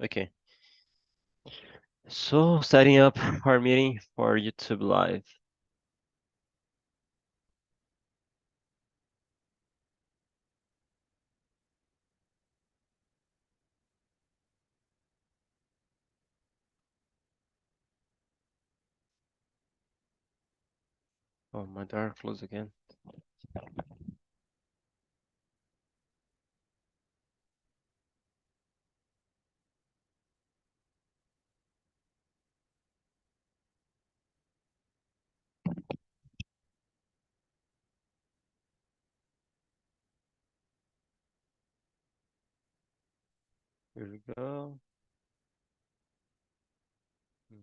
Okay. So, setting up our meeting for YouTube Live. Oh, my door closed again. Here we go. Hmm,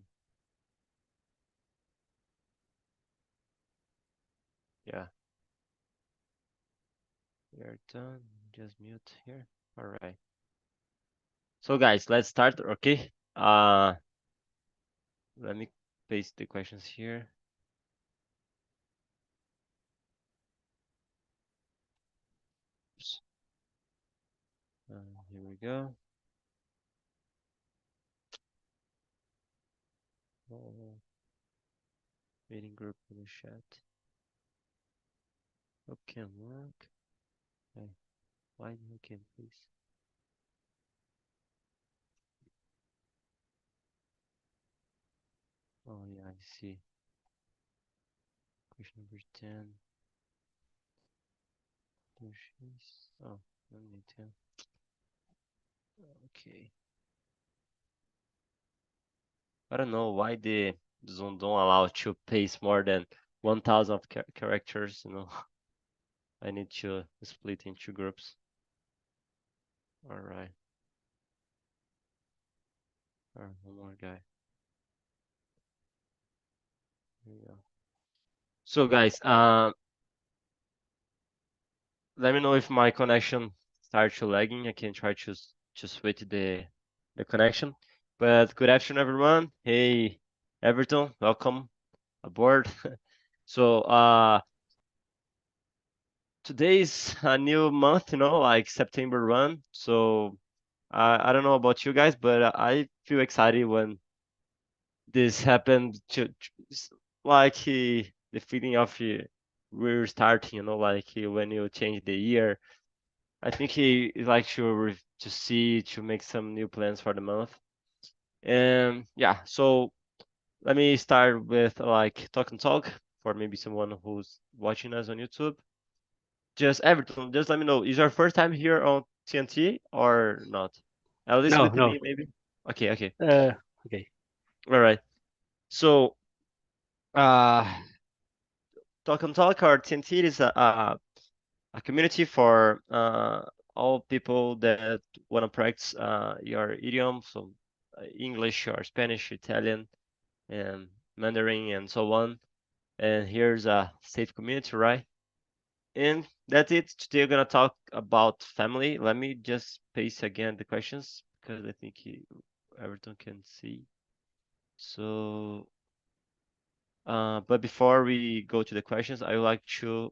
Yeah, we are done. Just mute here. All right. So, guys, let's start. Okay. Let me paste the questions here. Oops. Here we go. Oh, meeting group in the chat. Okay, work. Hey, why you can please? Oh yeah, I see. Question number 10. Questions. Oh, let me tell. Okay. I don't know why the Zoom don't allow to paste more than 1,000 of characters. I need to split into groups. All right. All right, one more guy. Here we go. So guys, let me know if my connection starts to lagging. I can try to switch the connection. But good afternoon, everyone. Hey, Everton, welcome aboard. So today is a new month, like September 1. So I don't know about you guys, but I feel excited when this happened. Like the feeling of we're starting, like when you change the year. I think he is like to see to make some new plans for the month. And yeah, so let me start with like talk and talk for maybe someone who's watching us on YouTube. Just Everton, just let me know. Is your first time here on TNT or not? At least No, with no. me, maybe. Okay, okay, Uh, okay. all right. So, uh, talk and talk or TNT is a community for all people that want to practice your idiom, so English or Spanish, Italian, and Mandarin, and so on. And here's a safe community, right? And that's it. Today we're gonna talk about family. Let me just paste again the questions because I think everyone can see. So, but before we go to the questions, I would like to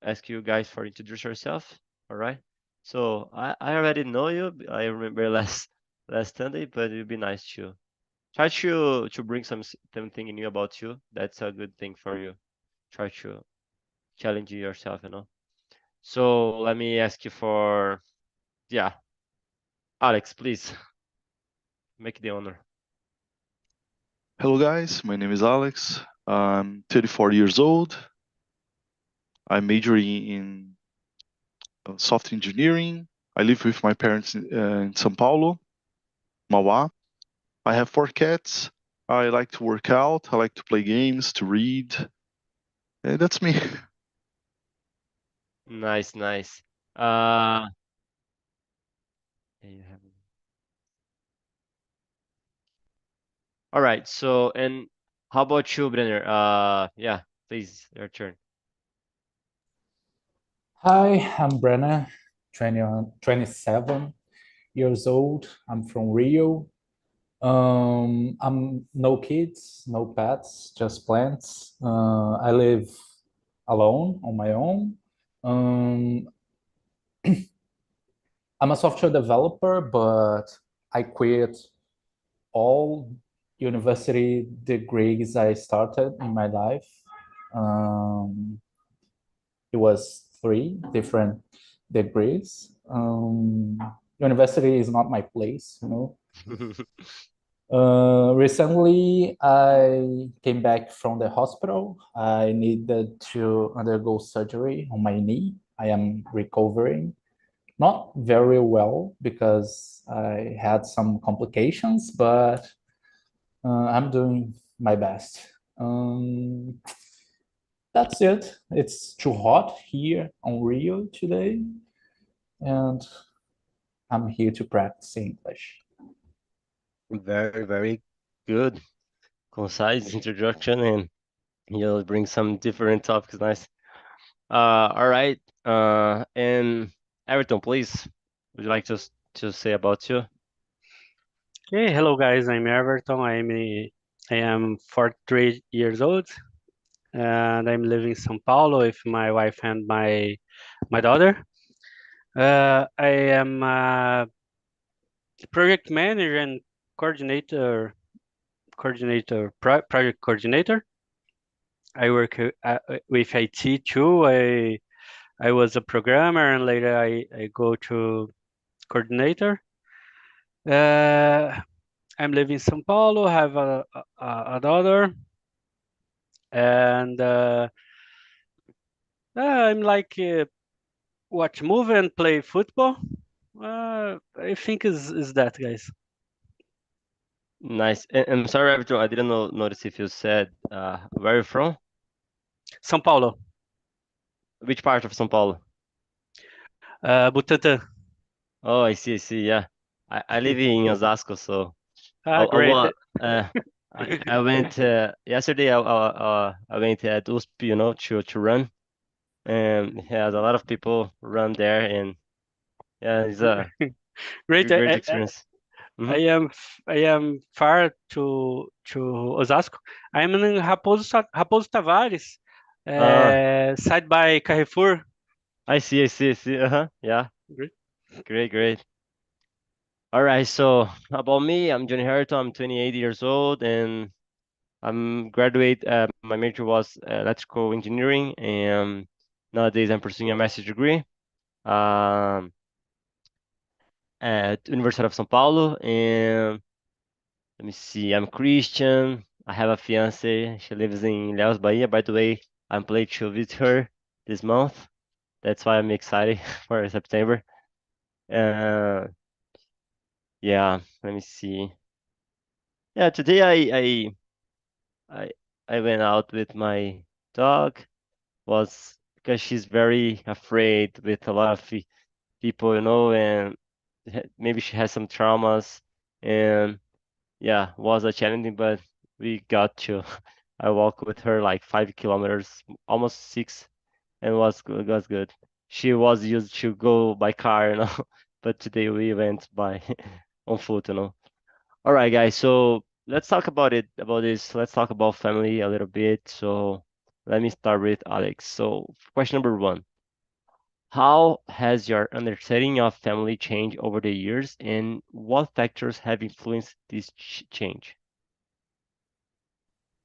ask you guys for introduce yourself. All right. So I already know you. I remember last Sunday, but it'd be nice to try to bring something new about you. That's a good thing for you. Try to challenge yourself. So let me ask you for, yeah, Alex, please make the honor. Hello guys, my name is Alex. I'm 34 years old. I'm majoring in software engineering. I live with my parents in São Paulo, Mauá. I have 4 cats. I like to work out. I like to play games, to read. And that's me. Nice, nice. Uh, yeah, you have. All right. So, and how about you, Brenner? Yeah, please, your turn. Hi, I'm Brenna, 27 years old. I'm from Rio. I'm no kids, no pets, just plants. I live alone on my own. Um, I'm a software developer, but I quit all university degrees I started in my life. It was 3 different degrees. University is not my place, you know. Recently, I came back from the hospital. I needed to undergo surgery on my knee. I am recovering, not very well because I had some complications, but I'm doing my best. That's it. It's too hot here on Rio today, and I'm here to practice English. Very, very good, concise introduction, and you'll bring some different topics. Nice. All right. And Everton, please, would you like to say about you? Okay, hello guys, I'm Everton. I am 43 years old and I'm living in São Paulo with my wife and my daughter. I am a project manager and project coordinator. I work with IT too. I was a programmer and later I go to coordinator. I'm living in São Paulo, have a daughter, and I'm like watch movie and play football. I think is that, guys. Nice. And I'm sorry, Everton, I didn't notice if you said where you from? São Paulo, Which part of São Paulo? Butantã. Oh, I see. Yeah, I live in Osasco, so Ah, I great. wa- I went yesterday. I went at USP, to run, and yeah, a lot of people run there, and yeah, it's a Great. great experience. I Hmm. am I am far to Osasco. I'm in Raposo Tavares, Ah, side by Carrefour. I see. Yeah, Great. great. All right, so about me, I'm Johnny Harrington. I'm 28 years old, and I'm graduate. My major was electrical engineering, and nowadays I'm pursuing a master's degree um, at University of São Paulo. And let me see, I'm Christian. I have a fiance. She lives in Ilhéus, Bahia. By the way, I'm planning to visit her this month. That's why I'm excited for September. Uh, yeah, let me see. Yeah, today I I went out with my dog. Was because she's very afraid with a lot of people, and maybe she has some traumas, and yeah, was a challenging, but we got to. I walked with her like 5 kilometers, almost 6, and was good. She was used to go by car, but today we went by on foot. All right, guys. So let's talk about this. Let's talk about family a little bit. So let me start with Alex. So question number one: how has your understanding of family changed over the years, and what factors have influenced this change?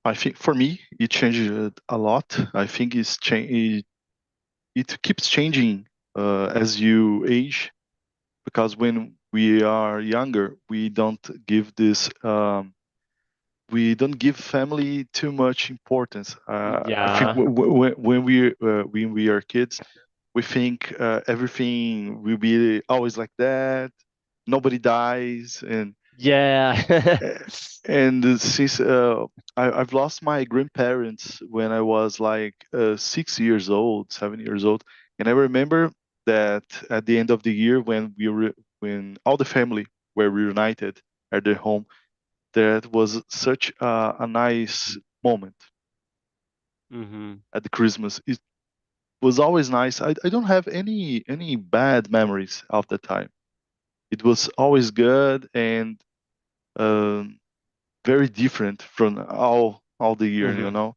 I think for me, it changed a lot. I think it keeps changing as you age, because when we are younger, we don't give family too much importance. I think Yeah, when we are kids, we think everything will be always like that. Nobody dies, yeah. and since I've lost my grandparents when I was like 6 years old, 7 years old, and I remember that at the end of the year when all the family were reunited at their home, that was such a nice moment Hmm. at the Christmas. It was always nice. I don't have any bad memories of the time. It was always good and um, very different from all the year, Hmm.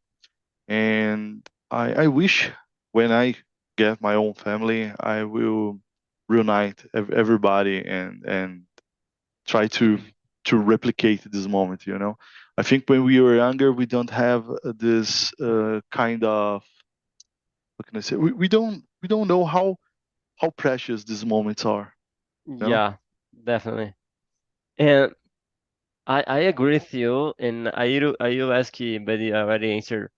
And I wish when I get my own family, I will reunite everybody and try to replicate this moment. I think when we were younger, we don't have this kind of, what can I say? We don't know how precious these moments are. Yeah, definitely. And I agree with you, and I will ask you, but you already answered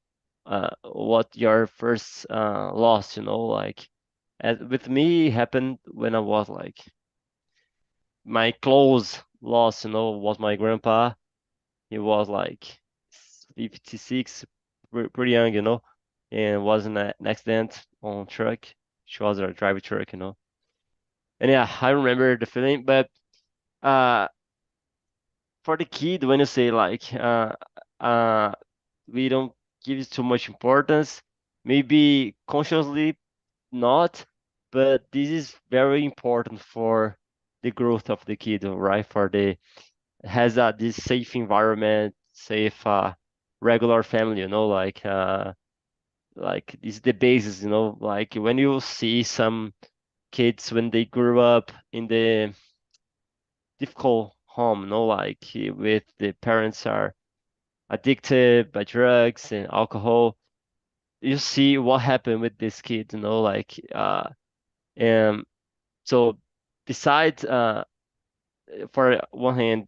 what your first loss, like with me happened when I was like my close loss, was my grandpa. He was like 56, pretty young, and was in an accident on truck. She was a driver truck. And yeah, I remember the feeling, but uh for the kid, when you say like uh we don't give it too much importance, maybe consciously not, but this is very important for the growth of the kid, right? For the has this safe environment, safe regular family, like this is the basis, like when you see some kids when they grew up in the difficult home, like with the parents are addicted by drugs and alcohol, you see what happened with this kid, like and so besides for one hand,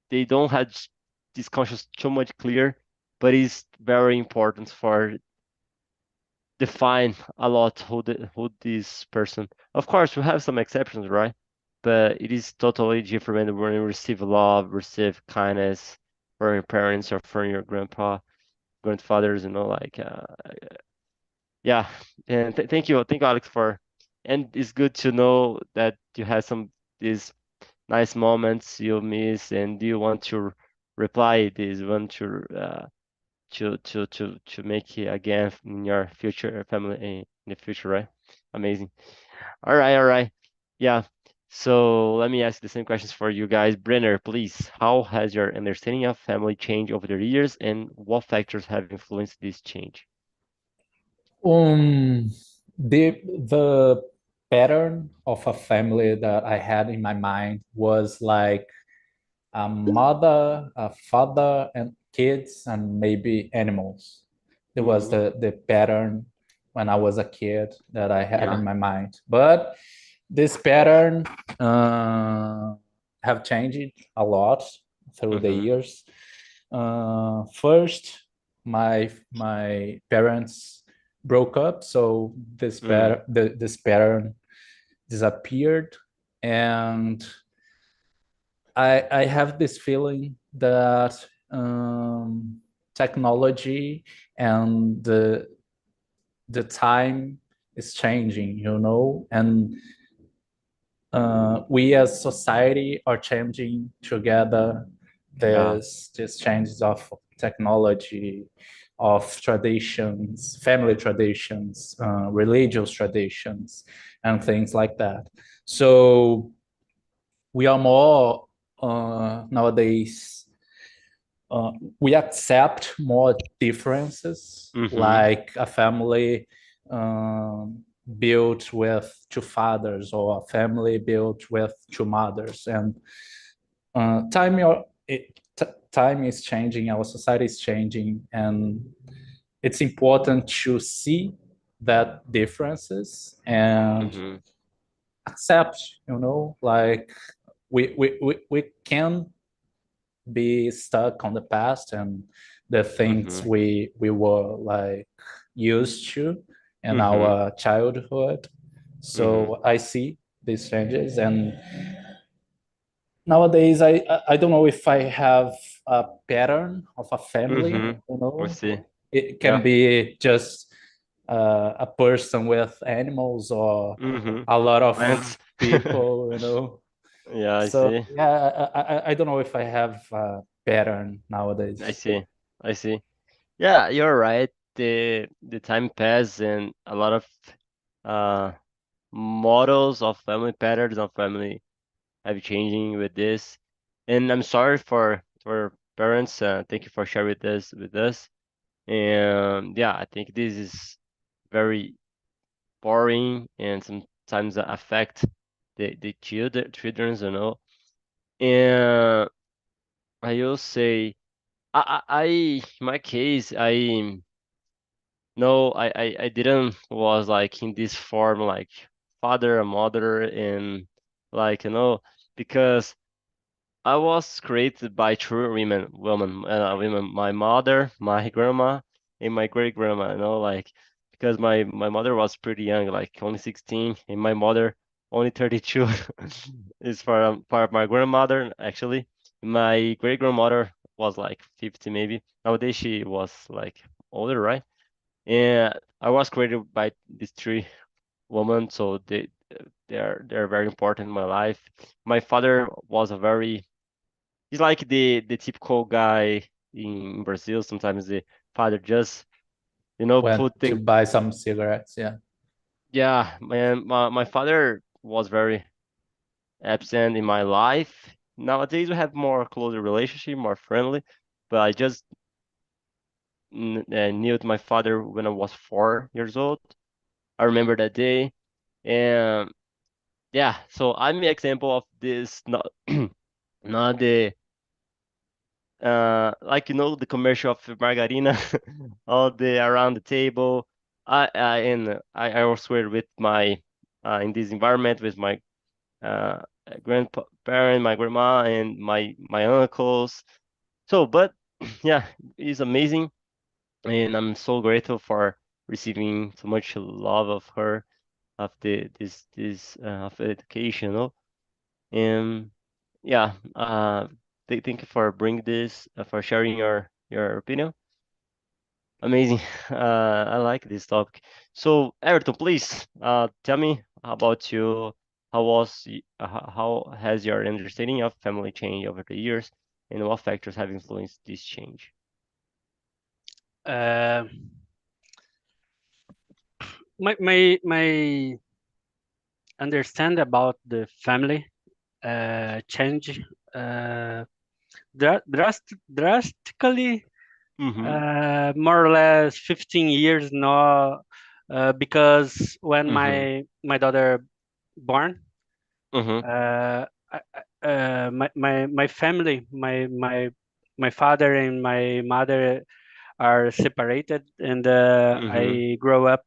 they don't have this conscious too much clear, but it's very important for define a lot who this person. Of course, we have some exceptions, right? But it is totally different when you receive love, receive kindness from your parents or from your grandfathers, like yeah. And thank you, Alex, for. And it's good to know that you had some these nice moments you miss, and you want to reply this, want to make it again in your future family in the future, right? Amazing. All right. Yeah. So let me ask the same questions for you guys. Brenner, please, how has your understanding of family changed over the years, and what factors have influenced this change? Um, the pattern of a family that I had in my mind was like a mother, a father, and kids, and maybe animals. It was Mm-hmm. the pattern when I was a kid that I had Yeah. in my mind. But this pattern uh, have changed a lot through the Mm-hmm. years. First, my parents broke up, so Mm. this pattern disappeared, and I have this feeling that technology and the time is changing, and we as society are changing together. Yeah. There's changes of technology, of traditions, family traditions, religious traditions, and things like that. So we are more nowadays. Uh, we accept more differences, Mm-hmm. like a family um, built with two fathers or a family built with two mothers. And time is changing, our society is changing, and it's important to see that differences and Mm-hmm. accept, like we can be stuck on the past and the things Mm-hmm. we were like used to in Mm-hmm. our childhood. Mm-hmm. So I see these changes, and nowadays I don't know if I have a pattern of a family. Mm-hmm. We see. It can Yeah. be just a person with animals or Mm-hmm. a lot of Plants. people. Yeah, I So see. yeah, I don't know if I have a pattern I nowadays. see. I see. Yeah, you're right. The time passed and a lot of uh models of family patterns of family have changing with this. And I'm sorry for parents. Thank you for sharing this with us. And yeah, I think this is very boring and sometimes affect the children's. And I will say, in my case, I no, I didn't was like in this form like father and mother and like because I was created by true women, my mother, my grandma, and my great grandma. Like because my mother was pretty young, like only 16, and my mother only 32. Is for my grandmother actually. My great grandmother was like 50 maybe. Nowadays she was like older, right? And I was created by these three women, so they're very important in my life. My father was a very he's like the typical guy in Brazil. Sometimes the father just Went put to the buy some cigarettes. Yeah. yeah, man. My father was very absent in my life. Nowadays we have more closer relationship, more friendly. But I just knew my father when I was 4 years old. I remember that day, and yeah. So I'm an example of this. Not not the like the commercial of margarina, all the around the table. I was with my in this environment with my uh grandparent, my grandma, and my uncles. So, but yeah, it's amazing, and I'm so grateful for receiving so much love of her, of this of education, and yeah, thank you for bringing this, for sharing your opinion. Amazing. I like this topic. So, Everton, please, tell me about you. How has your understanding of family changed over the years, and what factors have influenced this change? Uh, my understand about the family change uh, drastically, Mm-hmm. more or less 15 years now, because when Mm-hmm. my daughter born, Mm-hmm. my family, my father and my mother are separated, and Mm-hmm. I grow up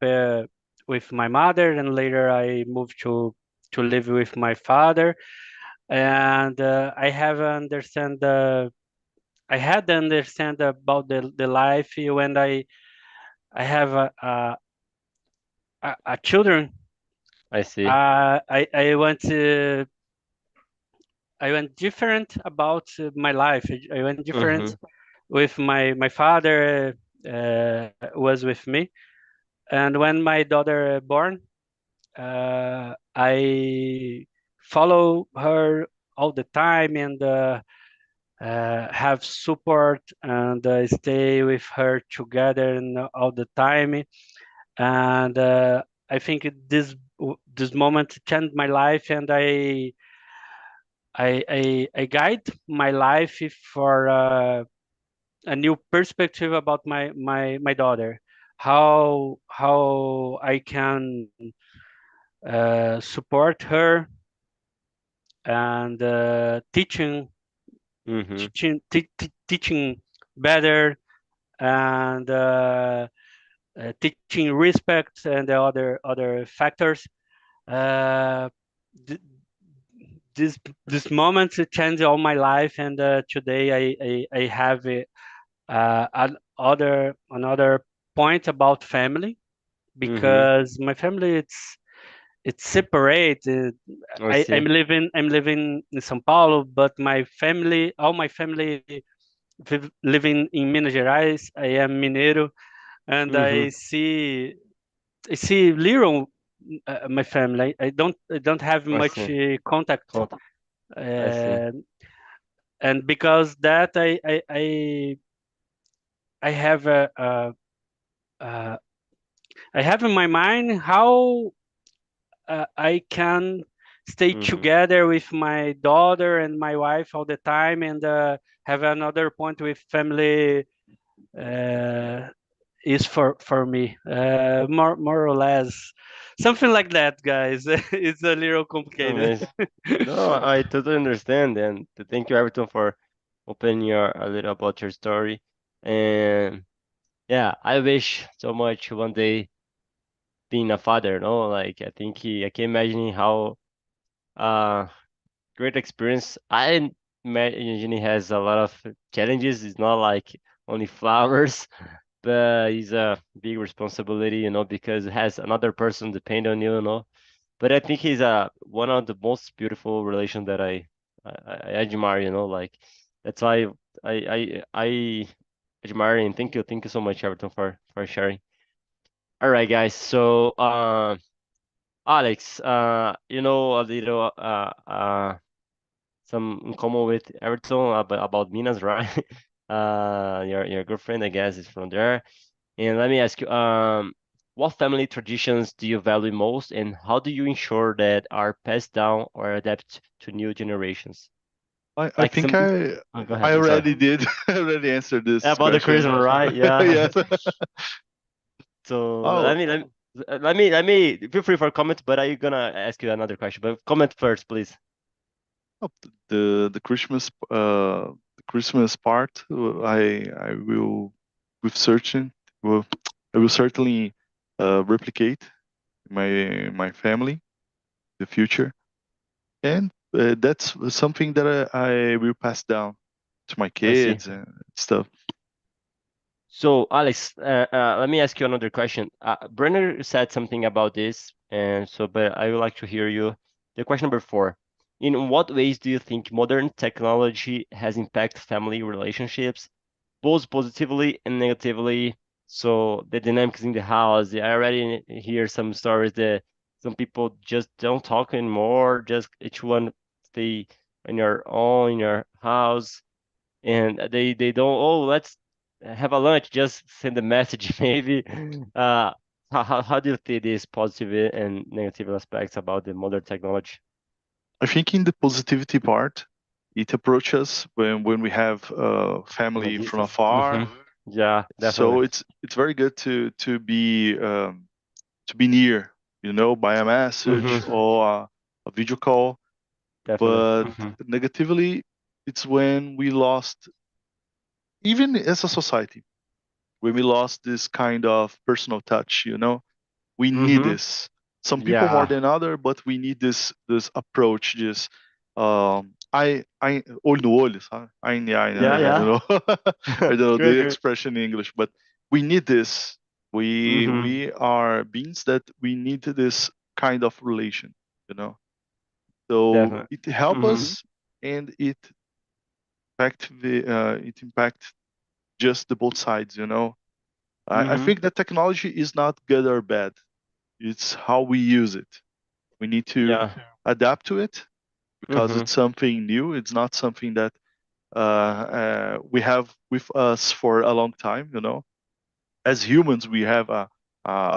with my mother, and later I moved to live with my father, and I had to understand about the life when I have a children. I see. I went different about my life. I went Mm-hmm. different with my father was with me, and when my daughter born, I follow her all the time and have support and stay with her together and all the time. And I think this moment changed my life, and I guide my life for a new perspective about my daughter, how I can support her and Mm-hmm. teaching better, and teaching respect and the other factors. Uh, th- this this moment changed all my life, and today I have another point about family, Mm-hmm. because my family it's separate. I see. I'm living in São Paulo, but my family, all my family living in Minas Gerais. I am Mineiro, and Mm-hmm. I see little my family. I don't have I much see. contact, Contact. I see. uh, and because that I have uh, I have in my mind how I can stay Mm-hmm. together with my daughter and my wife all the time, and have another point with family uh, is for me. More or less something like that, guys. It's a little complicated. Amazing. No, I totally understand, and thank you, Everton, for opening your a little about your story. And yeah, I wish so much one day being a father. No, like I think I can imagine how uh great experience. I imagine he has a lot of challenges. It's not like only flowers, but it's a big responsibility, because it has another person depend on you. But I think he's one of the most beautiful relations that I admire. Like that's why I admire and thank you so much, Everton, for sharing. All right, guys. So, Alex, a little some in common with Everton about Minas, right? Your girlfriend, I guess, is from there. And let me ask you, what family traditions do you value most, and how do you ensure that are passed down or adapt to new generations? I Like think some, oh, go I ahead. I'm sorry. already did. I already answered this About the question. Christmas, right? Yeah. Yes. So Oh, let me feel free for comment, but I'm gonna ask you another question. But comment first, please. oh, the Christmas part. I will with certain well I will certainly replicate my family the future, and that's something that I will pass down to my I see. kids and stuff. So, Alex, let me ask you another question. Brenner said something about this, and so, but I would like to hear you. The question number four: in what ways do you think modern technology has impacted family relationships, both positively and negatively? So, the dynamics in the house. I already hear some stories that some people just don't talk anymore. Just each one stay on your own in your house and they don't, oh, let's have a lunch, just send a message maybe. uh how do you see these positive and negative aspects about the modern technology? I think in the positivity part, it approaches when we have From a family from distance. afar. Yeah, definitely. So it's very good to be near, by a message Hmm. or a video call. Definitely. But Hmm. negatively, it's when we lost, even as a society, when we lost this kind of personal touch. We need Hmm. this. Some people more Yeah. than other, but we need this approach, this olho no olho, sabe? Eye in the eye. Yeah, I don't yeah. know. I don't know Good, the good. expression in English, but we need this. We Hmm. we are beings that we need this kind of relation, you know. So Definitely. it help Hmm. us, and it impact just the both sides. I Hmm. think that technology is not good or bad. It's how we use it. We need to Yeah. adapt to it because Hmm. it's something new. It's not something that we have with us for a long time. As humans, we have a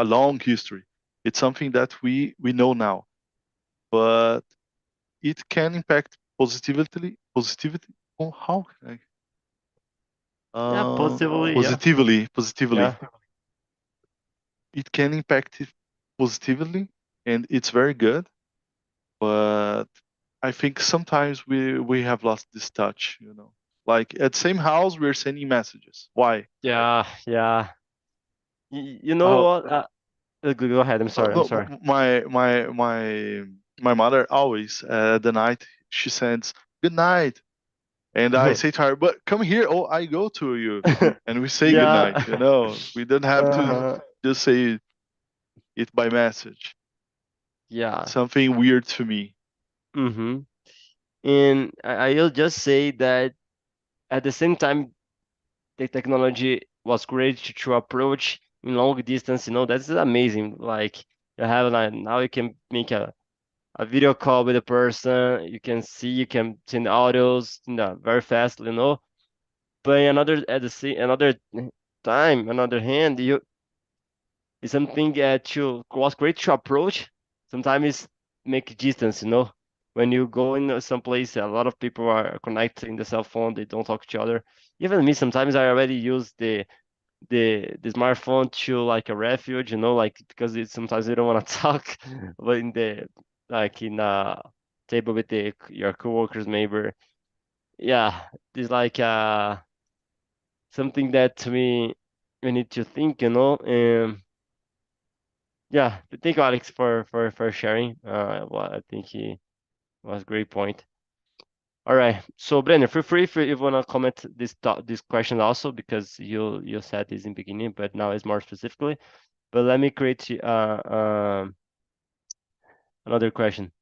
long history. It's something that we know now, but it can impact positively. Positivity. Oh, how can Yeah, positively. Yeah. positively. Yeah. It can impact it positively, and it's very good. But I think sometimes we have lost this touch. Like at same house, we're sending messages. Why? Yeah. Yeah. You know Uh, what? Go ahead. I'm sorry. I'm no, sorry. my mother always at the night she sends good night, and I say to her, "But come here, oh, I go to you," and we say good Yeah. night. We don't have to Uh-huh. just say it by message. It's Yeah. something weird to me. Mm-hmm. And I'll just say that at the same time, the technology was great to approach in long distance. That's amazing. Like you have like now you can make a video call with a person. You can see, you can send audios, very fast. But another time, another hand, you it's something to was great to approach. Sometimes it's make distance. When you go in some place, a lot of people are connecting the cell phone. They don't talk to each other. Even me, sometimes I already use the smartphone to like a refuge, you know, like because it's sometimes you don't want to talk, but in the like in a table with your coworkers, maybe. Yeah, it's like something that to me we need to think, you know. Yeah, thank you, Alex, for sharing. Well, I think he was a great point. All right, so Brenner, feel free if you wanna comment this question also because you said this in beginning, but now it's more specifically. But let me create another question.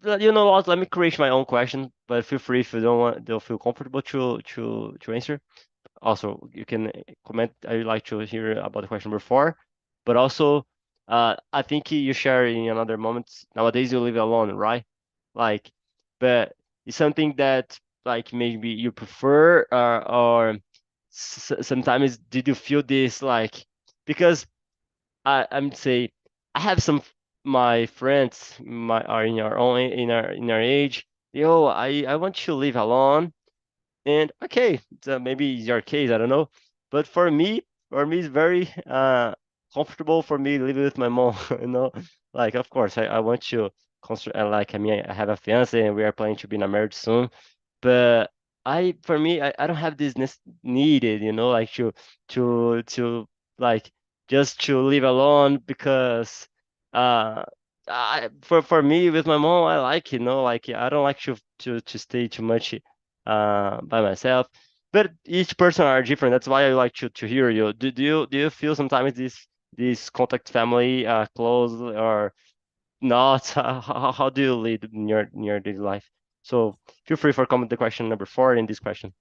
You know what? Let me create my own question, but feel free if you don't feel comfortable to answer. Also, you can comment. I would like to hear about the question before, but also, I think you share in another moment. Nowadays, you live alone, right? Like, but it's something that like maybe you prefer, or sometimes did you feel this like because I'm say I have some my friends my are in our own in our age. Yo, I want to live alone and okay, so maybe it's your case, I don't know. But for me, it's very comfortable for me living with my mom. You know, like of course, I want to construct. Like I mean, I have a fiance and we are planning to be in a marriage soon. But for me, I don't have this needed, you know, like to like just to live alone because uh. For me with my mom I like you know like I don't like to stay too much by myself. But each person are different. That's why I like to hear you. Do you feel sometimes this contact family close or not? How do you lead in your daily life? So feel free for comment the question number four in this question.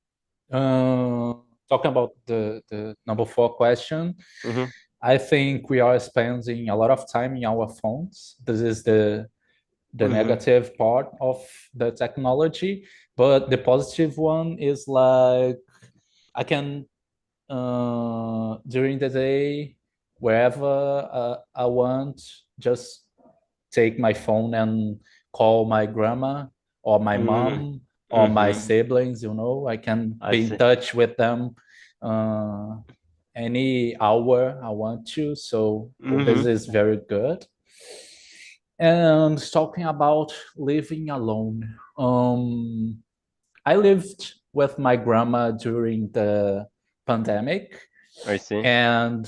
Uh, Talking about the number four question, Mm-hmm. I think we are spending a lot of time in our phones. This is the Mm-hmm. negative part of the technology, but the positive one is like I can during the day wherever I want, just take my phone and call my grandma or my Mm-hmm. mom or my Mm-hmm. siblings. I can I be in see. touch with them uh, any hour I want to. So this Mm-hmm. is very good. And talking about living alone, I lived with my grandma during the pandemic, I see. and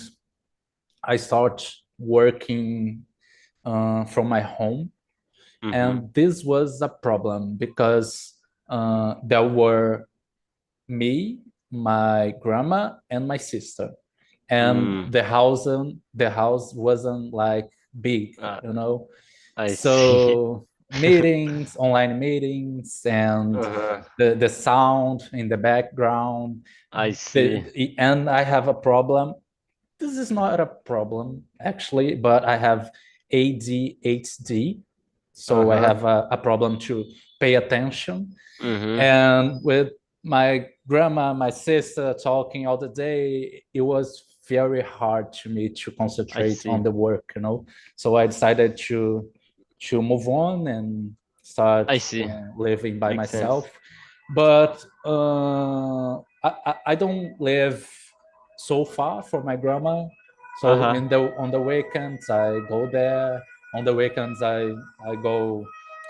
I started working from my home. Mm-hmm. And this was a problem because there were me, my grandma, and my sister, and Mm. the house wasn't like big, Uh, you know. I see. So meetings, online meetings, and Uh-huh. the sound in the background. I see. And I have a problem. This is not a problem actually, but I have ADHD, so I Uh-huh. have a problem to pay attention. Mm-hmm. And with my grandma, my sister talking all the day, it was very hard to me to I concentrate on see. the work. So I decided to move on and start I see. living by Makes sense. myself. But I don't live so far from my grandma. So Uh-huh. in the on the weekends I go there. On the weekends I go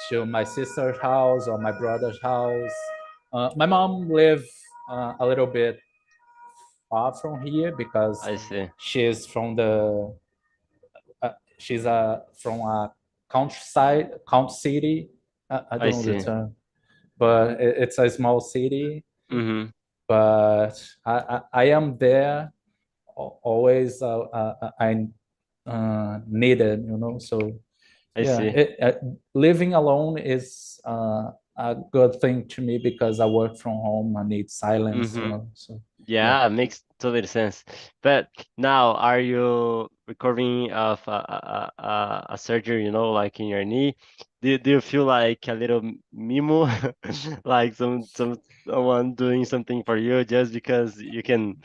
to my sister's house or my brother's house. My mom live a little bit far from here because I see. she's from the she's from a country city. I I don't know the see. term, but it's a small city. Mm-hmm. But I am there always. I needed, So I yeah, see. living alone is a good thing to me because I work from home. I need silence, Mm-hmm. So yeah. Yeah, makes totally sense. But now, are you recovering of a surgery, you know, like in your knee? Do you feel like a little mimo, like someone doing something for you just because you can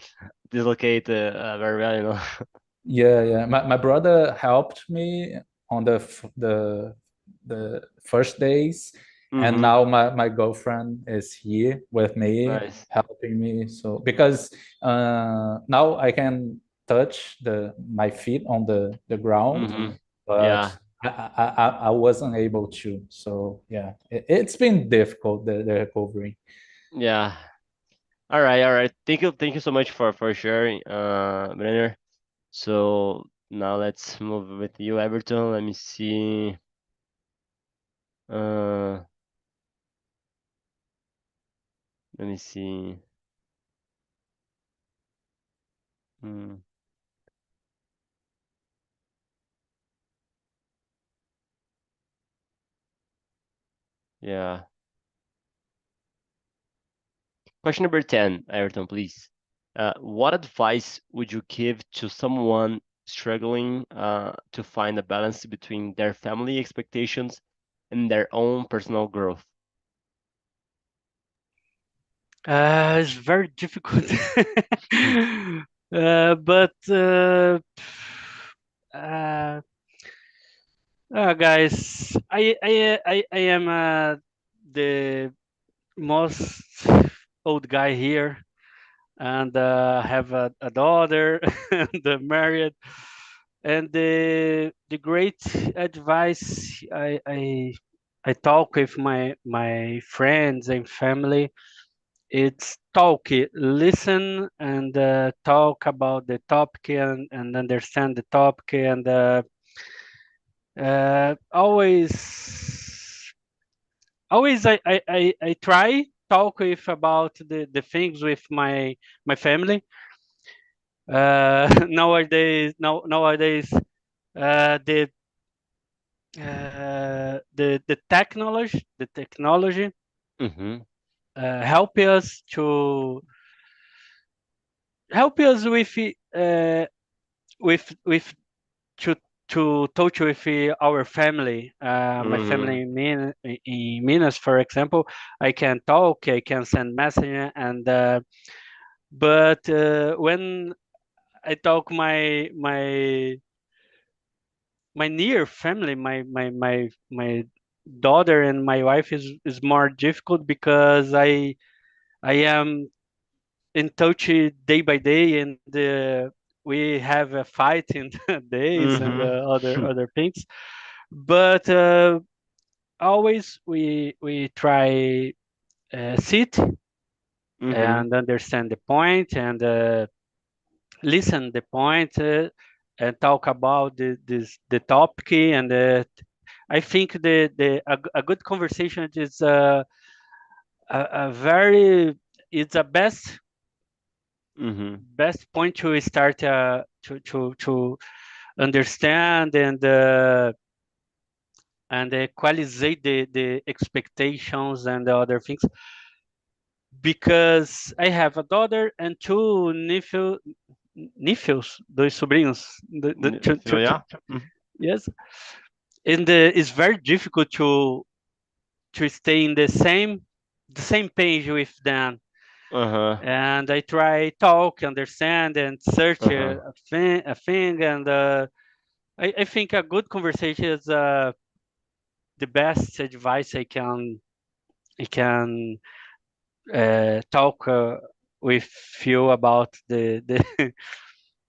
dislocate very well, you know? Yeah. My brother helped me on the first days, and Mm-hmm. now my girlfriend is here with me, Nice. helping me. So because now I can touch my feet on the ground, Mm-hmm. but Yeah. I wasn't able to. So yeah, it's been difficult, the recovery. Yeah. All right. All right. Thank you so much for sharing, Brenner. So now let's move with you, Everton. Let me see. Uh, let me see. Hmm. Yeah. Question number 10, Everton, please. What advice would you give to someone struggling to find a balance between their family expectations and their own personal growth? It's very difficult. But uh, guys, I am the most old guy here, and have a daughter and married. And the great advice I talk with my friends and family, it's talk it, listen, and talk about the topic, and understand the topic, and always I try talk with about the things with my family. Nowadays, the the technology Mm-hmm. help us with with to touch with our family. My Mm-hmm. family in Minas, for example, I can talk, I can send message, and but when I talk my near family, my daughter and my wife, is more difficult because I am in touch day by day, and we have a fight in the days and Mm-hmm. other things. But always we try sit Mm-hmm. and understand the point, and listen the point, and talk about the topic, and I think a good conversation is a very it's a Mm-hmm. best point to start to understand, and equalize the expectations and the other things, because I have a daughter and two nephews, dois sobrinhos, So yeah. Mm-hmm. yes, and it's very difficult to stay in the same page with them. Uh-huh. And I try talk, understand, and search Uh-huh. a thing, and I think a good conversation is the best advice I can talk with you about the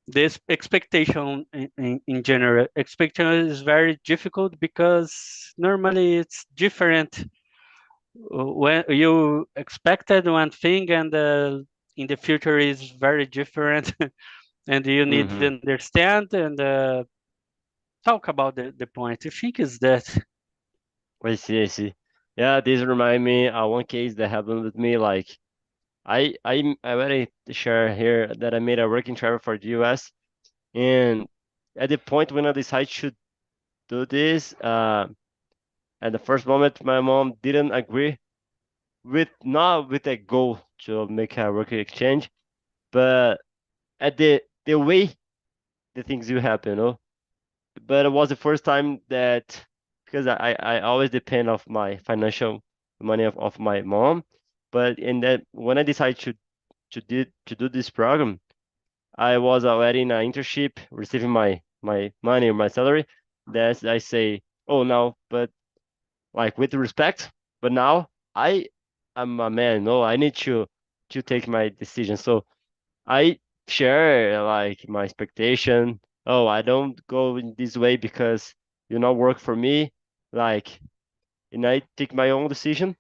this expectation in general. Expectation is very difficult because normally it's different. When you expected one thing, and in the future is very different, and you need to Mm-hmm. understand, and talk about the point. I think is that. I see, I see. Yeah, this remind me one case that happened with me. Like I already share here that I made a working travel for the US, and at the point when I decided to do this, at the first moment my mom didn't agree with not with a goal to make a working exchange, but at the way the things will happen, you know. But it was the first time that because I always depend of my financial money of my mom, but in that when I decided to do this program, I was already in an internship receiving my money or my salary. That I say, oh no, but like with respect, But now I'm a man. No, I need to take my decision. So I share like my expectation. Oh, I don't go in this way because you not work for me. Like, and I take my own decision.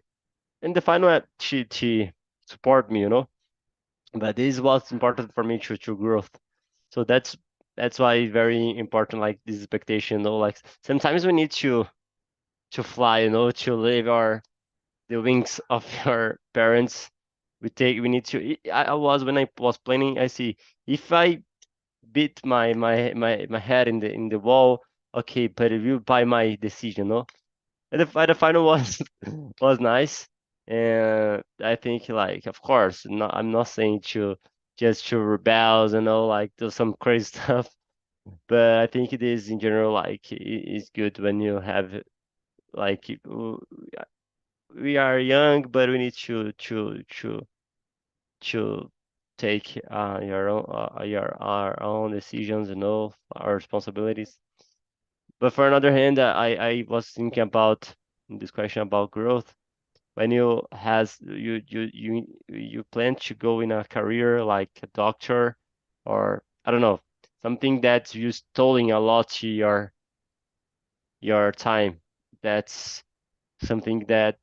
And the final, she support me, you know. But this was important for me to growth. So that's why very important like this expectation. You know, like sometimes we need to fly, you know, to leave our the wings of your parents. We need to. I was when I was planning. I see if I beat my head in the wall. Okay, but it will by my decision, no? And the final was was nice, and I think like of course, I'm not saying to just to rebel, you know, like do some crazy stuff, but I think it is in general like it's good when you have like we are young, but we need to take your own our own decisions, you know, our responsibilities. But for another hand, I was thinking about this question about growth. When you plan to go in a career like a doctor, or I don't know, something that's you stealing a lot to your time. That's something that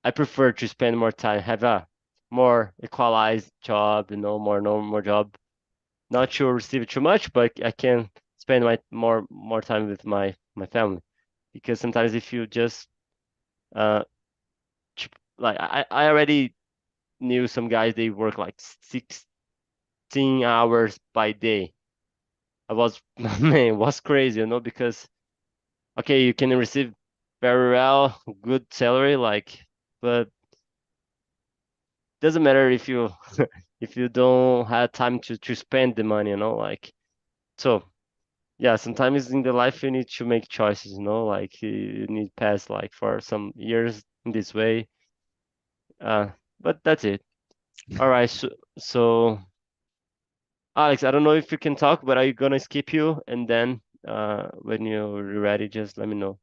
I prefer to spend more time, have a more equalized job, you know, more normal job. Not to receive too much, but I can spend my more time with my family. Because sometimes if you just uh like I already knew some guys they work like 16 hours by day. I was man, it was crazy, you know, because okay, you can receive very well, good salary, like, but doesn't matter if you if you don't have time to spend the money, you know, like so yeah, sometimes in the life you need to make choices, you know, like you need pass like for some years in this way. Uh, but that's it. All right, so Alex, I don't know if you can talk, but are you gonna skip you and then when you're ready, just let me know.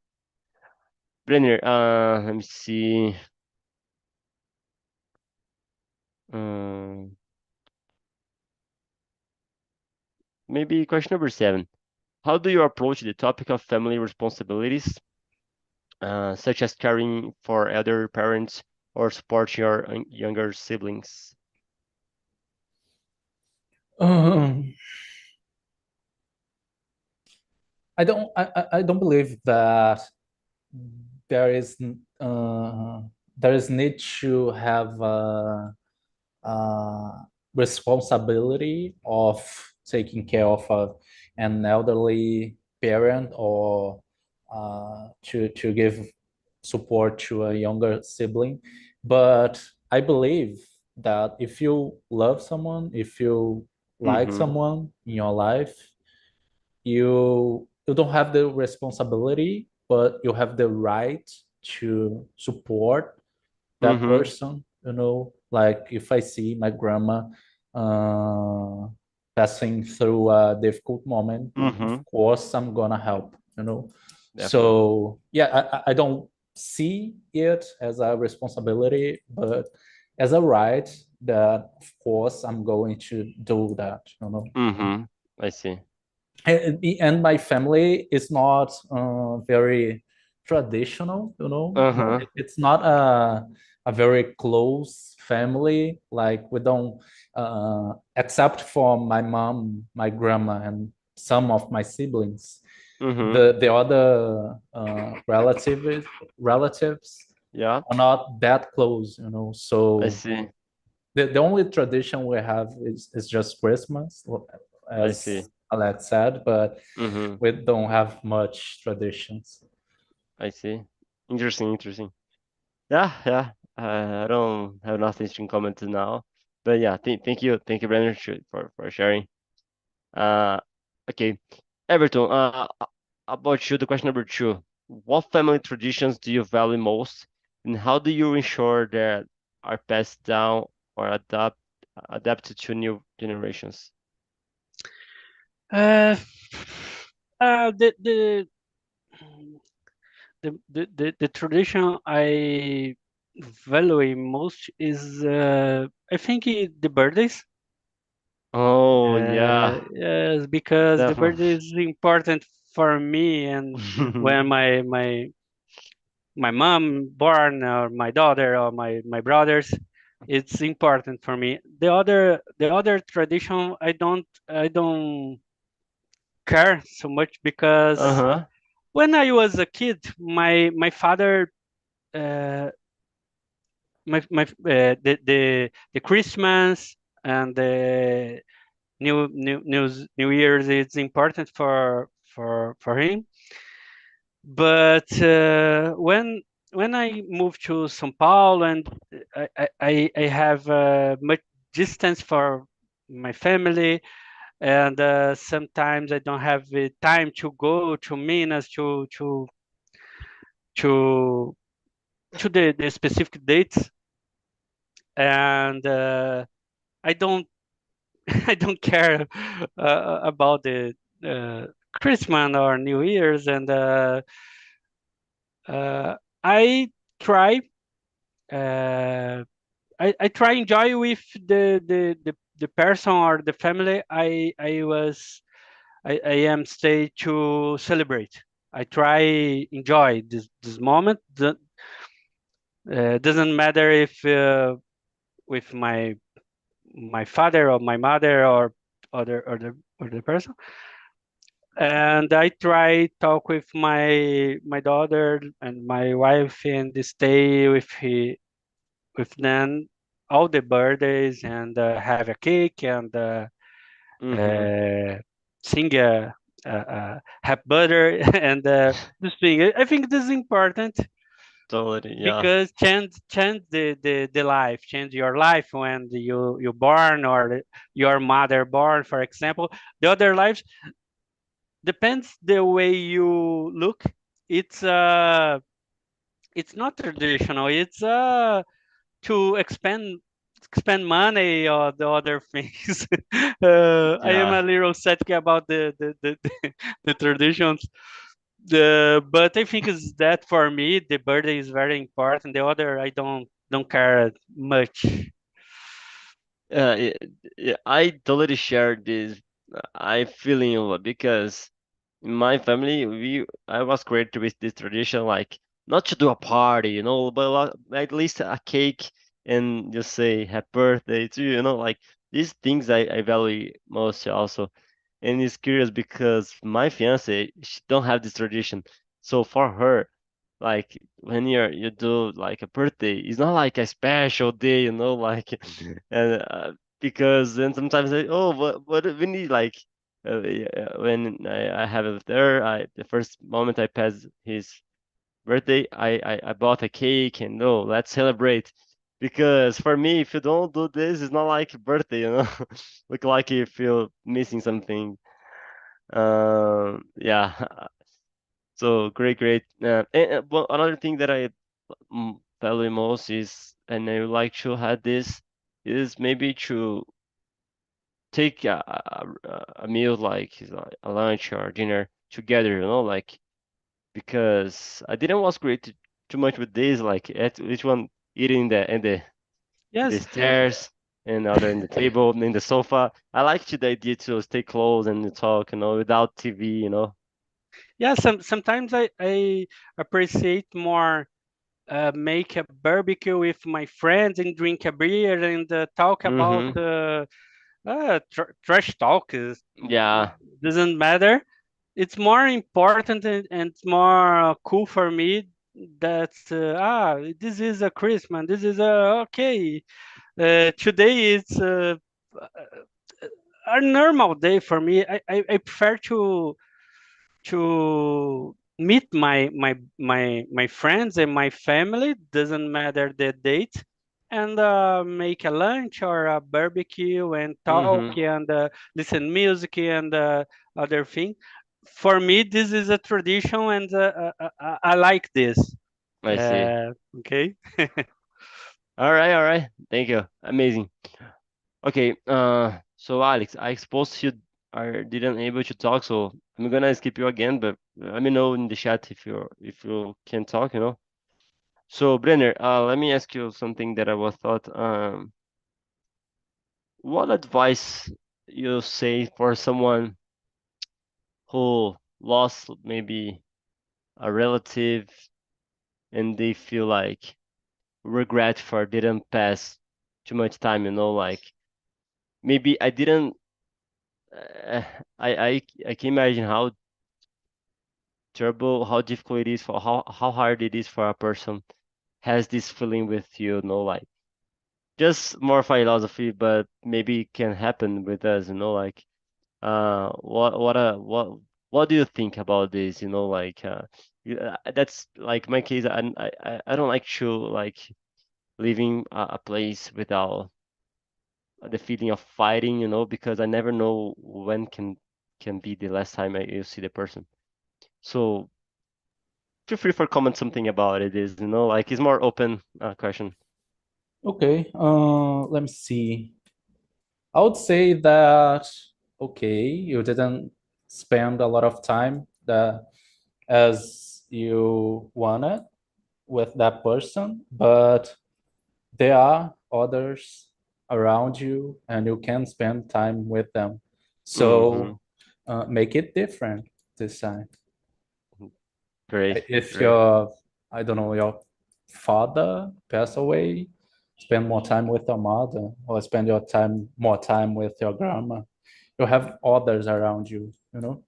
Brenner, let me see. Um, maybe question number 7. How do you approach the topic of family responsibilities, such as caring for elder parents or support your younger siblings? Um, I don't believe that there is uh, there is need to have a responsibility of taking care of an elderly parent or to give support to a younger sibling. But I believe that if you love someone, if you like Mm-hmm. someone in your life, you don't have the responsibility, but you have the right to support that Mm-hmm. person. You know, like if I see my grandma uh, passing through a difficult moment, of Mm-hmm. course I'm gonna help, you know. Definitely. So yeah, I don't see it as a responsibility, but as a right that of course I'm going to do that, you know. Mm-hmm. I see. And my family is not very traditional, you know. Uh-huh. It's not a very close family. Like we don't, except for my mom, my grandma, and some of my siblings. Mm-hmm. The other relatives Yeah, are not that close, you know. I So see. the only tradition we have is just Christmas, I see. as Alex said, but Mm-hmm. we don't have much traditions. I see. Interesting, interesting. Yeah, yeah. I don't have nothing to comment to now. But yeah, thank you, Brenner, for sharing. Uh, okay. Everton, about you, the question number 2. What family traditions do you value most, and how do you ensure that are passed down or adapted to new generations? Uh, the the tradition I value most is I think the birthdays. Oh yeah, Yes, because the birthday definitely. is important for me, and when my mom born or my daughter or my brothers, it's important for me. The other tradition I don't care so much because Uh-huh. when I was a kid, my father uh, the Christmas and the New Year's is important for him. But when I moved to São Paulo and I have much distance for my family, and sometimes I don't have the time to go to Minas to the specific dates, and I don't I don't care about the uh, Christmas or New Year's, and uh, I try uh, I try enjoy with the person or the family I am stay to celebrate. I try enjoy this moment. Doesn't matter if with my father or my mother or other person. And I try talk with my daughter and my wife and stay with them all the birthdays and have a cake and Mm-hmm. uh, sing happy birthday and this thing. I think this is important Totally, yeah. because change the life, change your life when you born or your mother born, for example. The other lives depends the way you look. It's it's not traditional. It's to expend money or the other things. I am Yeah. a little skeptical about the traditions. But I think is that for me the birthday is very important. The other I don't care much. Uh, yeah, yeah, I totally share this. I feeling a lot because in my family, I was created with this tradition, like not to do a party, but at least a cake and just say happy birthday to you, like these things I value most also. And it's curious because my fiance, she don't have this tradition. So for her, like when you do like a birthday, it's not like a special day, like and because then sometimes oh, what we need like yeah, when I have it there, the first moment I pass his birthday, I bought a cake and no, let's celebrate. Because for me, if you don't do this, it's not like a birthday, Look like you feel missing something. Yeah. So great, great. Well, another thing that I value most is, and I would like to have this, is maybe to take a meal like a lunch or dinner together, like because I didn't was created too much with this, like at each one eating in the Yes, stairs and other in the table in the sofa. I like the idea to stay close and talk, without TV, yeah. Sometimes I appreciate more make a barbecue with my friends and drink a beer and talk about Mm-hmm. trash talk is, Yeah, doesn't matter. It's more important and it's more cool for me that this is a Christmas. This is a okay. Today it's a normal day for me. I prefer to meet my friends and my family, doesn't matter the date, and make a lunch or a barbecue and talk mm-hmm. and listen music and other thing. For me this is a tradition and I like this. I see. Okay. All right. Thank you. Amazing. Okay, so Alex, I exposed you. are didn't able to talk, so I'm gonna skip you again, but let me know in the chat if you can talk, you know. So Brenner, let me ask you something that I was thought. What advice you say for someone who lost maybe a relative and they feel like regret for didn't pass too much time, you know, like maybe I didn't. Uh, I can imagine how terrible, how difficult it is for how hard it is for a person has this feeling with you, you know, like just more philosophy, but maybe it can happen with us, you know, like what do you think about this, you know, like that's like my case. I don't like to like leaving a place without the feeling of fighting, you know, because I never know when can be the last time you see the person. So feel free for comment something about it is, you know, like it's more open question. Okay, let me see. I would say that, okay, you didn't spend a lot of time that as you wanted with that person, but there are others around you and you can spend time with them. Mm-hmm. So make it different this time. Great, If great. your, I don't know, your father passed away, spend more time with your mother or spend your time more time with your grandma. You have others around you, you know?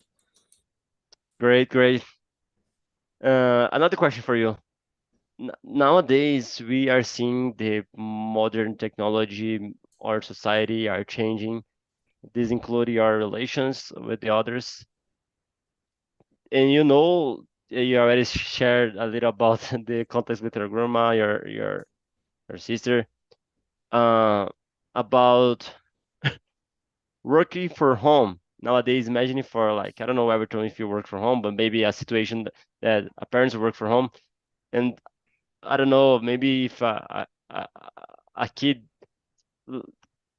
Great, great. Another question for you. Nowadays, we are seeing the modern technology, our society are changing. This include your relations with the others. And you know, you already shared a little about the context with your grandma, your sister, uh, about working for home. Nowadays, imagine for like, I don't know, Everton, if you work from home, but maybe a situation that a parents work from home. And I don't know, maybe if a kid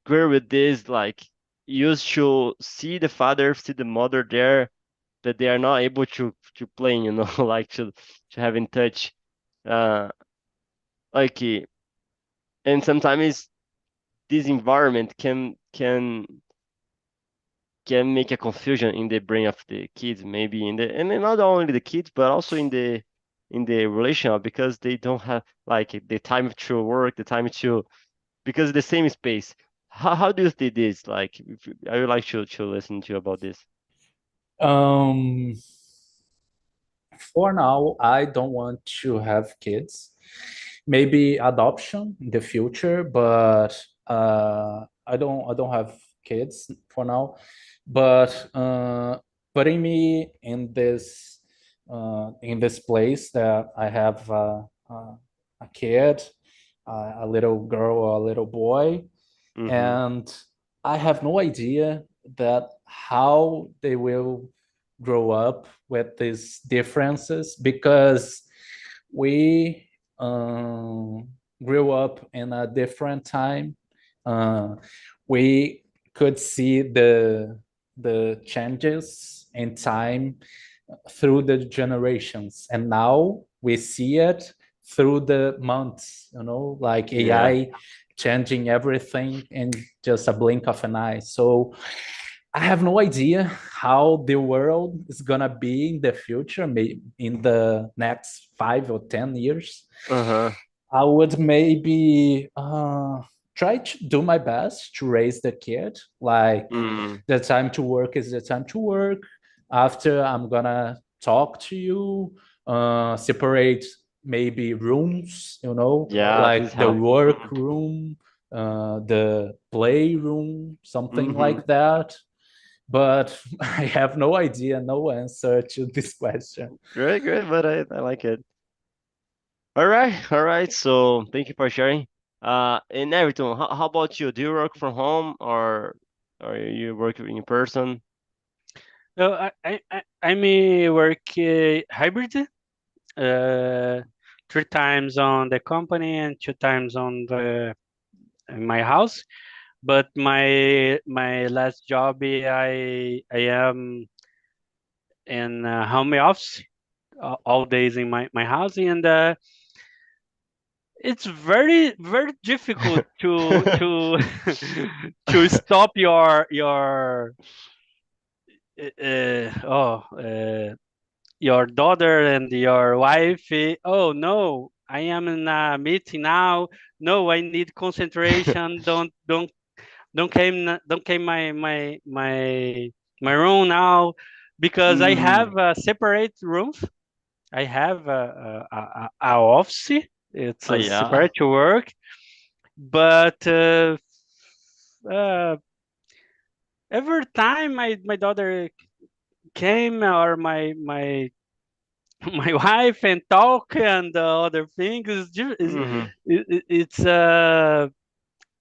grew with this, like, used to see the father, see the mother there, but they are not able to play, you know, like to have in touch. Uh, like, and sometimes this environment can make a confusion in the brain of the kids, maybe in the and then not only the kids, but also in the relationship because they don't have like the time to work, the time to because the same space. How do you see this? Like, I would like to listen to you about this. Um, for now, I don't want to have kids. Maybe adoption in the future, but I don't have kids for now. But putting me in this place that I have a kid, a little girl or a little boy, Mm-hmm. and I have no idea that how they will grow up with these differences because we grew up in a different time. Uh, we could see the changes in time through the generations, and now we see it through the months. You know, like Yeah. AI changing everything in just a blink of an eye. So I have no idea how the world is gonna be in the future, maybe in the next 5 or 10 years. Uh-huh. I would maybe try to do my best to raise the kid. Like Mm. the time to work is the time to work. After I'm gonna talk to you, separate maybe rooms, you know, Yeah, this like the help. work room, the play room, something Mm-hmm. like that. But I have no idea, no answer to this question. Great, great, but I like it. All right, all right. So thank you for sharing. And Everton, how about you? Do you work from home or you work in person? So I'm a work hybrid, 3 times on the company and 2 times on the in my house. but my last job, I am in home office all days in my house, and it's very difficult to to stop your daughter and your wife. Oh no, I am in a meeting now. No, I need concentration. Don't came my room now, because I have Mm. a separate room. I have a office. It's Oh a yeah. separate to work, but uh, every time my daughter came, or my my wife, and talk and other things, Hmm.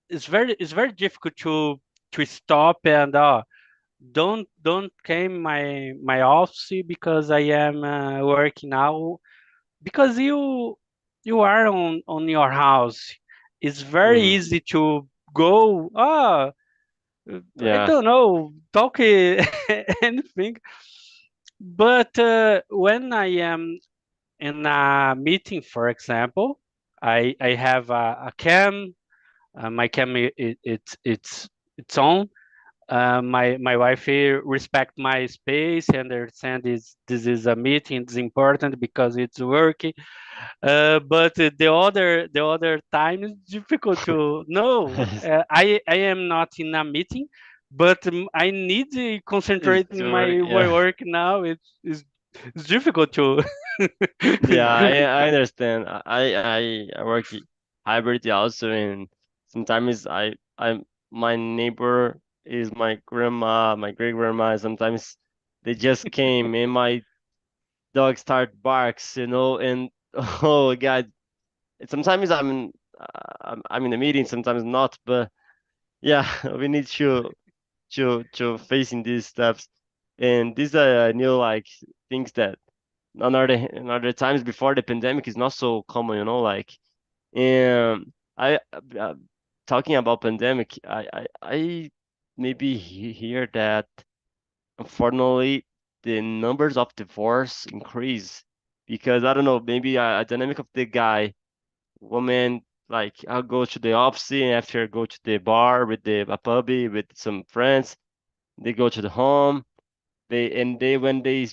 it's very difficult to stop and don't came my office, because I am working now, because you are on your house. It's very Hmm. easy to go, I Yeah. don't know, talk anything. But when I am in a meeting, for example, I have a cam. My cam, it's on. My wife here respect my space and understand this is a meeting. It's important because it's working. But the other time is difficult to know. I am not in a meeting, but I need to It's concentrate in to work. my Yeah. work now. It's difficult to. Yeah, I understand. I work hybrid also, and sometimes I my neighbor is my grandma, my great grandma. Sometimes they just came and my dog start barks, and oh God, sometimes I'm in a meeting, sometimes not, but yeah, we need to facing these steps, and these are new like things that another times before the pandemic is not so common, like and I talking about pandemic, I maybe hear that unfortunately the numbers of divorce increase because I don't know, maybe a dynamic of the guy, woman, like I'll go to the office and after go to the bar with a puppy with some friends, they go to the home, they when they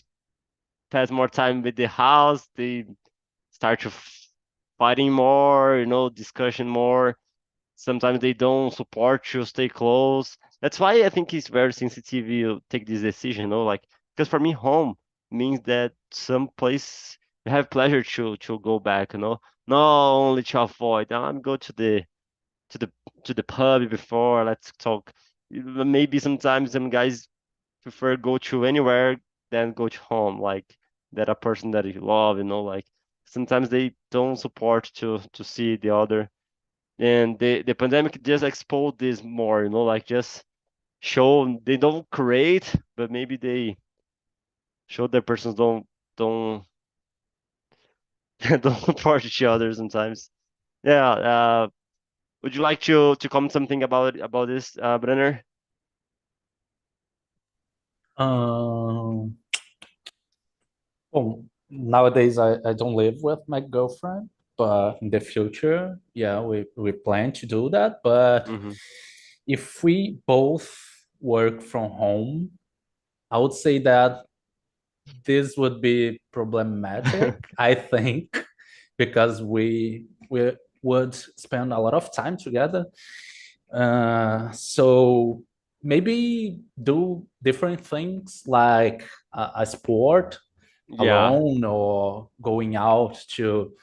pass more time with the house, they start to fighting more, discussion more. Sometimes they don't support you, stay close. That's why I think it's very sensitive you take this decision, like because for me, home means that some place you have pleasure to go back, not only to avoid. I'm go to the to the pub before. Let's talk. Maybe sometimes some guys prefer go to anywhere than go to home, like that a person that you love, like sometimes they don't support to see the other. And the pandemic just exposed this more, like just show they don't create, but maybe they show that persons don't don't support each other sometimes. Yeah. Would you like to comment something about this, Brenner? Um, well, nowadays I don't live with my girlfriend, but in the future, yeah, we plan to do that. But Mm-hmm. if we both work from home, I would say that this would be problematic, I think, because we would spend a lot of time together. So maybe do different things like a sport Yeah. alone, or going out to,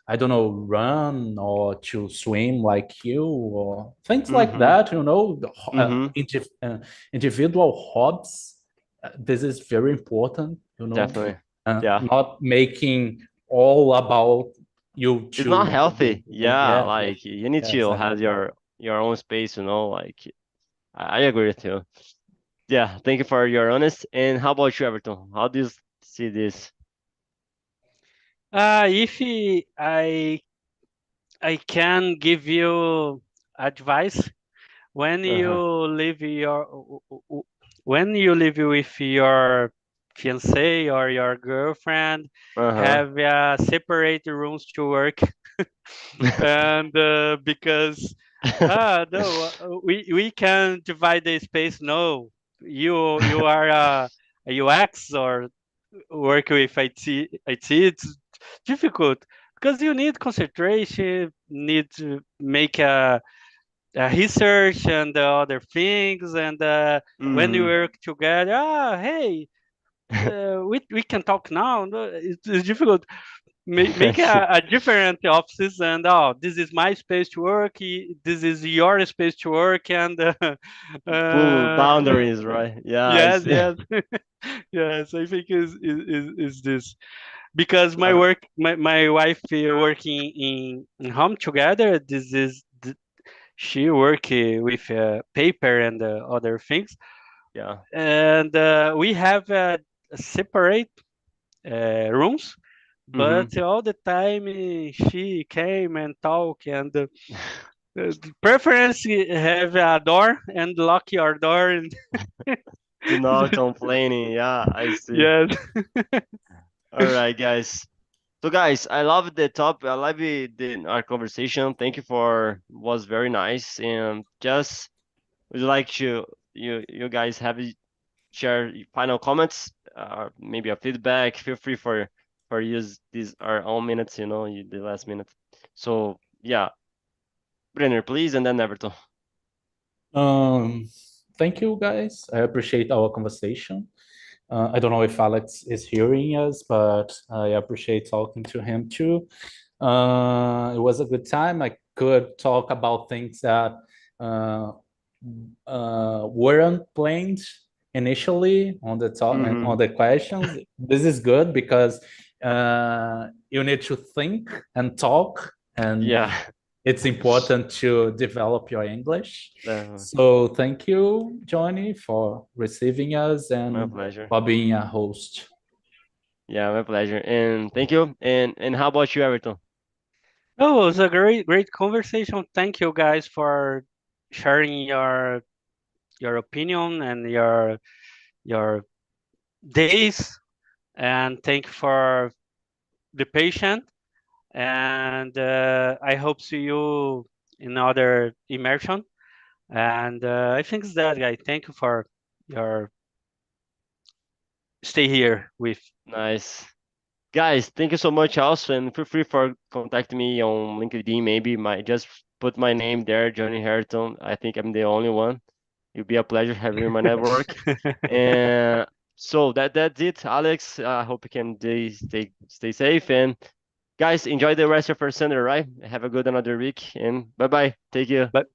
I don't know, run or to swim like you, or things like Mm-hmm. that, Mm-hmm. individual hobbies. This is very important, Definitely. Yeah. not making all about you It's not two healthy. doing the thing. Yeah, Yeah, yeah, like you need yeah, to exactly. have your own space, like I agree with you. Yeah, thank you for your honest. And how about you, Everton? How do you see this? If I can give you advice, when you Uh-huh. live when you live with your fiance or your girlfriend, Uh-huh. have separate rooms to work, and because no, we can divide the space. No, you are a UX or work with IT. It's difficult because you need concentration, need to make a research and other things, and when you Mm. work together, hey, we can talk now. No, it's difficult. Make a different offices, and oh, this is my space to work. This is your space to work, and Full uh, boundaries, right? Yeah, I yes, see. yes, yes. I think is this because Uh, my wife working in home together. This is she work with paper and other things, yeah. and we have separate rooms, Mm-hmm. but all the time she came and talk, and the preference have a door and lock your door, and Do not complaining. Yeah, I see. yes. All right, guys. So, guys, I love the top. I love our conversation. Thank you for was very nice. And just would like to you guys have share your final comments, maybe a feedback. Feel free for use these our own minutes. The last minute. So yeah, Brenner, please, and then Everton. Um, Thank you, guys. I appreciate our conversation. I don't know if Alex is hearing us, but I appreciate talking to him too. It was a good time. I could talk about things that uh, weren't planned initially on the talk and Mm-hmm. on the questions. This is good because you need to think and talk, and Yeah, it's important to develop your English. definitely. So thank you, Johnny, for receiving us My and pleasure. for being a host. Yeah, my pleasure. And thank you. And how about you, Everton? Oh, it was a great conversation. Thank you guys for sharing your opinion and your days, and thank you for the patient. And I hope see you in other immersion. And I think it's that, guy. Thank you for your stay here with. Nice. Guys, thank you so much also, and feel free for contact me on LinkedIn. Maybe my just put my name there, Johnny Harrington. I think I'm the only one. It'll be a pleasure having you in my network. And so that's it, Alex. I hope you can stay safe, and guys, enjoy the rest of your Sunday, right? Have a good another week, and bye bye. Take care. But